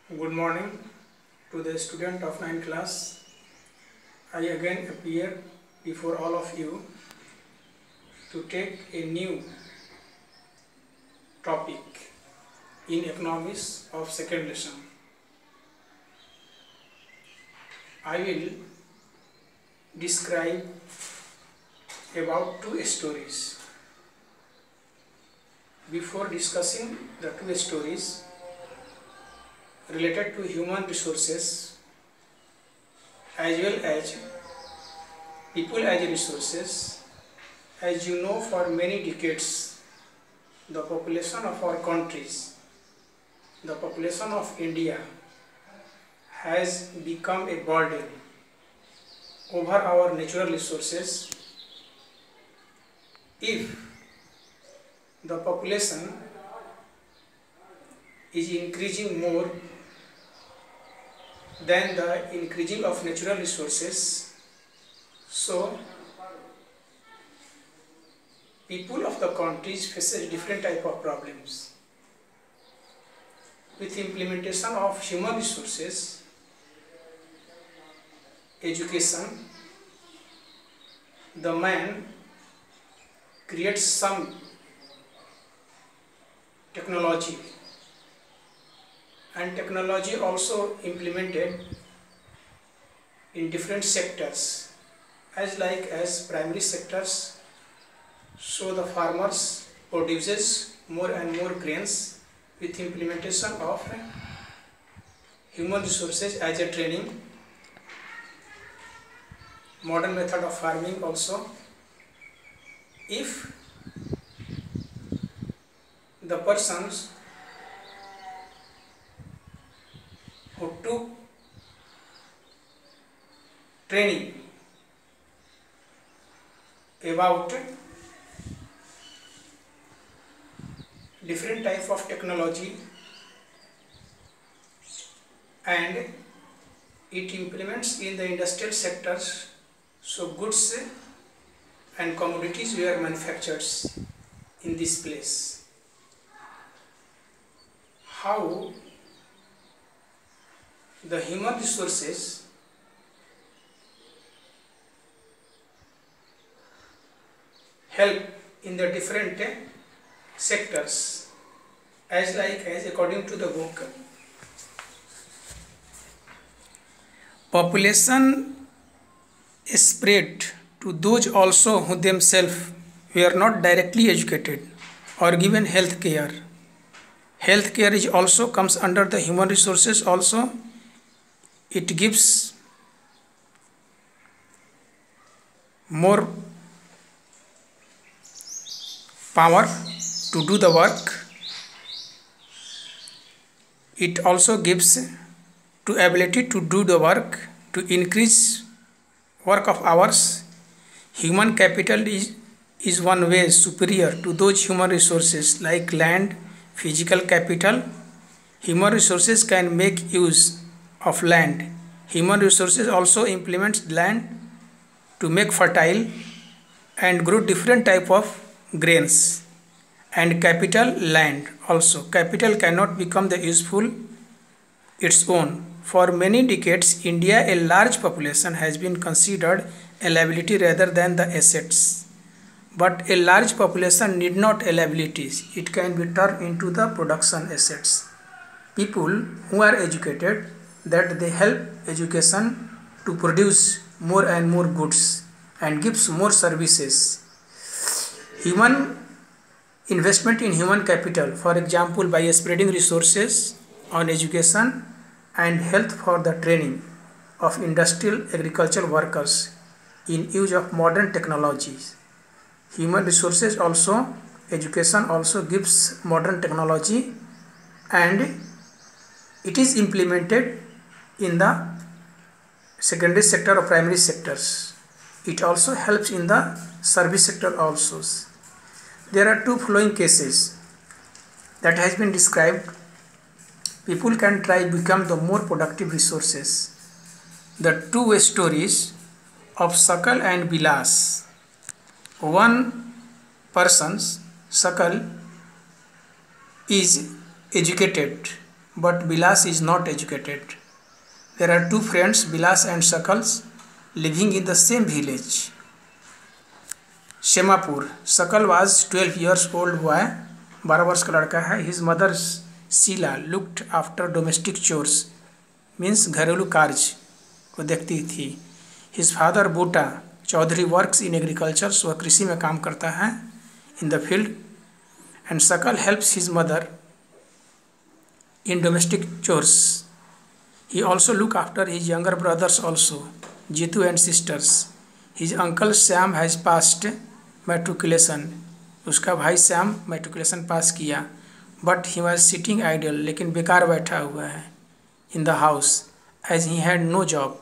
Good morning to the student of 9th class. I again appear before all of you to take a new topic in economics of second lesson. I will describe about two stories. Before discussing the two stories related to human resources as well as people as resources, as you know, for many decades the population of our countries, the population of India has become a burden over our natural resources. If the population is increasing more than the increasing of natural resources, so people of the countries faces different type of problems. With implementation of human resources, education, the man creates some technology, and technology also implemented in different sectors as primary sectors. So the farmers produces more and more grains with implementation of human resources as a training, modern method of farming also. If the persons who took training about different type of technology and it implements in the industrial sectors, so goods and commodities were manufactured in this place. How the human resources help in the different sectors as according to the book, population spread to those also who themselves were not directly educated or given health care. Health care is also comes under the human resources also. It gives more power to do the work. It also gives to ability to do the work, to increase work of hours. Human capital is one way superior to those human resources like land, physical capital. Human resources can make use of land. Human resources also implements land to make fertile and grow different type of grains. And capital, land also. Capital cannot become the useful its own. For many decades, India, a large population, has been considered a liability rather than the assets. But a large population need not a liabilities. It can be turned into the production assets. People who are educated, that they help education to produce more and more goods and gives more services. Human investment in human capital, for example, by spreading resources on education and health for the training of industrial agricultural workers in use of modern technologies. Human resources also, education also gives modern technology and it is implemented in the secondary sector or primary sectors. It also helps in the service sector also. There are two following cases that has been described. People can try become the more productive resources. The two stories of Sakal and Bilas. One person, Sakal, is educated but Bilas is not educated. There are two friends, Bilas and Sakal, living in the same village, Shemapur. Sakal was 12 years old boy, 12 वर्ष का लड़का है. His mother Sheila looked after domestic chores, means घरेलू कार्य को देखती थी. His father Bhuta Chaudhary works in agriculture, वह कृषि में काम करता है, in the field, and Sakal helps his mother in domestic chores. He also look after his younger brothers also, Jitu and sisters. His uncle Sam has passed matriculation. उसका भाई Shyam matriculation पास किया, but he was sitting idle, लेकिन बेकार बैठा हुआ है, in the house, as he had no job.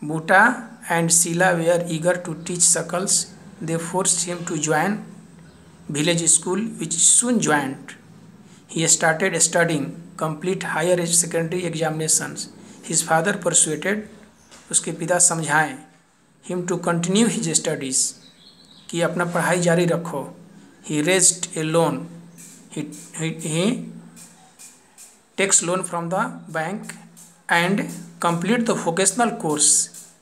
Bhuta and Sheila were eager to teach Sakal. They forced him to join village school, which soon joined. He started studying, complete higher secondary examinations. His father persuaded, उसके पिता समझाएं, him to continue his studies, कि अपना पढ़ाई जारी रखो. He raised a loan. He takes loan from the bank and complete the vocational course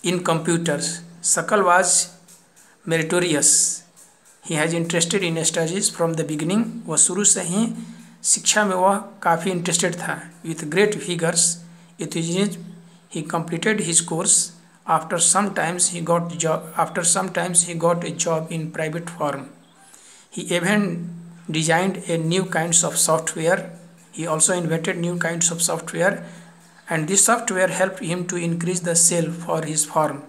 in computers. Sakal was meritorious. He has interested in studies from the beginning. वह शुरू से ही शिक्षा में वह काफ़ी इंटरेस्टेड था. With great vigorous enthusiasm he completed his course. After some times he got a job in private firm. He even designed a new kinds of software. He also invented new kinds of software, and this software helped him to increase the sale for his firm.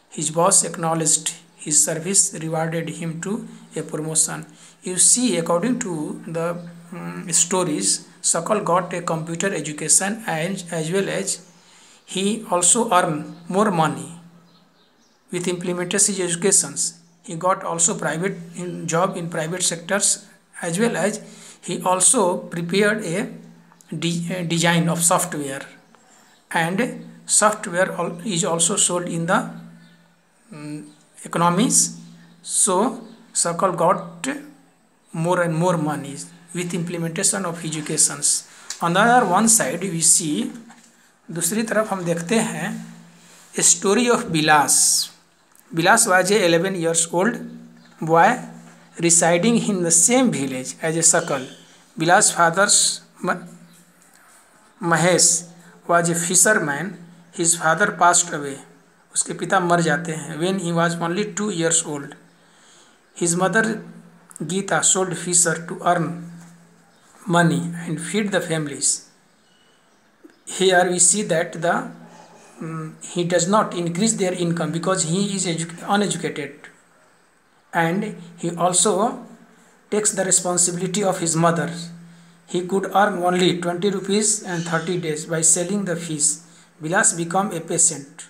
His boss acknowledged his service, rewarded him to a promotion. You see, according to the stories, Sakal got a computer education, and as well as he also earned more money with implementing his educations. He got also private job in private sectors, as well as he also prepared a design of software, and software is also sold in the economies. So Sakal got more and more money with implementation of educations. On the other one side we see, दूसरी तरफ हम देखते हैं story of Bilas. Bilas was a 11 years old boy residing in the same village as a Sakal. Bilas' father's Mahesh was a fisherman. His father passed away. उसके पिता मर जाते हैं when he was only 2 years old. His mother Geeta sold fisher to earn money and feed the families. Here we see that he does not increase their income because he is uneducated, and he also takes the responsibility of his mother. He could earn only 20 rupees and 30 days by selling the fish. Bilas became a patient.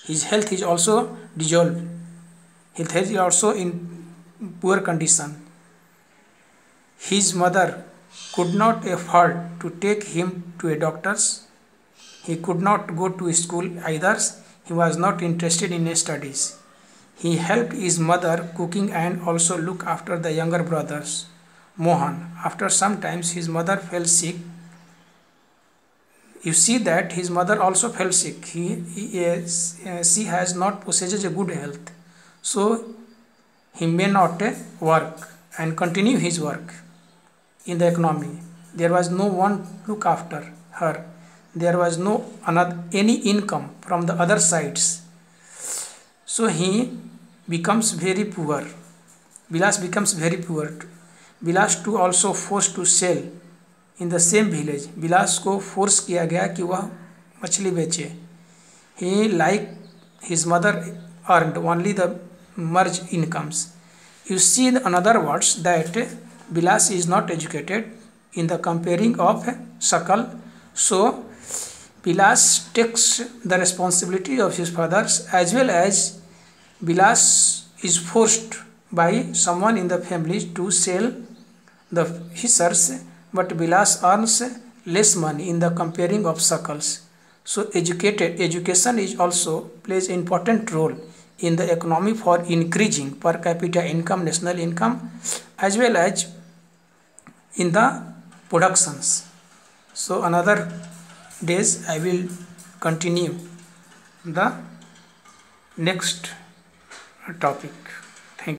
His health is also dissolved. His health is also in poor condition. His mother could not afford to take him to a doctor's. He could not go to school either. He was not interested in studies. He helped his mother cooking and also look after the younger brothers, Mohan. After some time his mother fell sick. You see that his mother also fell sick. She has not possesses a good health, so he may not work and continue his work in the economy. There was no one to look after her. There was no any income from the other sides, so he becomes very poor. Bilas becomes very poor. Bilas too also forced to sell in the same village. Bilas को force किया गया कि वह मछली बेचे. He, like his mother, earned only the merged incomes. You see, in other words, that Bilas is not educated in the comparing of Sakal. So Bilas takes the responsibility of his fathers, as well as Bilas is forced by someone in the family to sell the fishers, but Bilas earns less money in the comparing of Sakals. So education is also plays an important role in the economy for increasing per capita income, national income, as well as in the productions. So another days I will continue the next topic.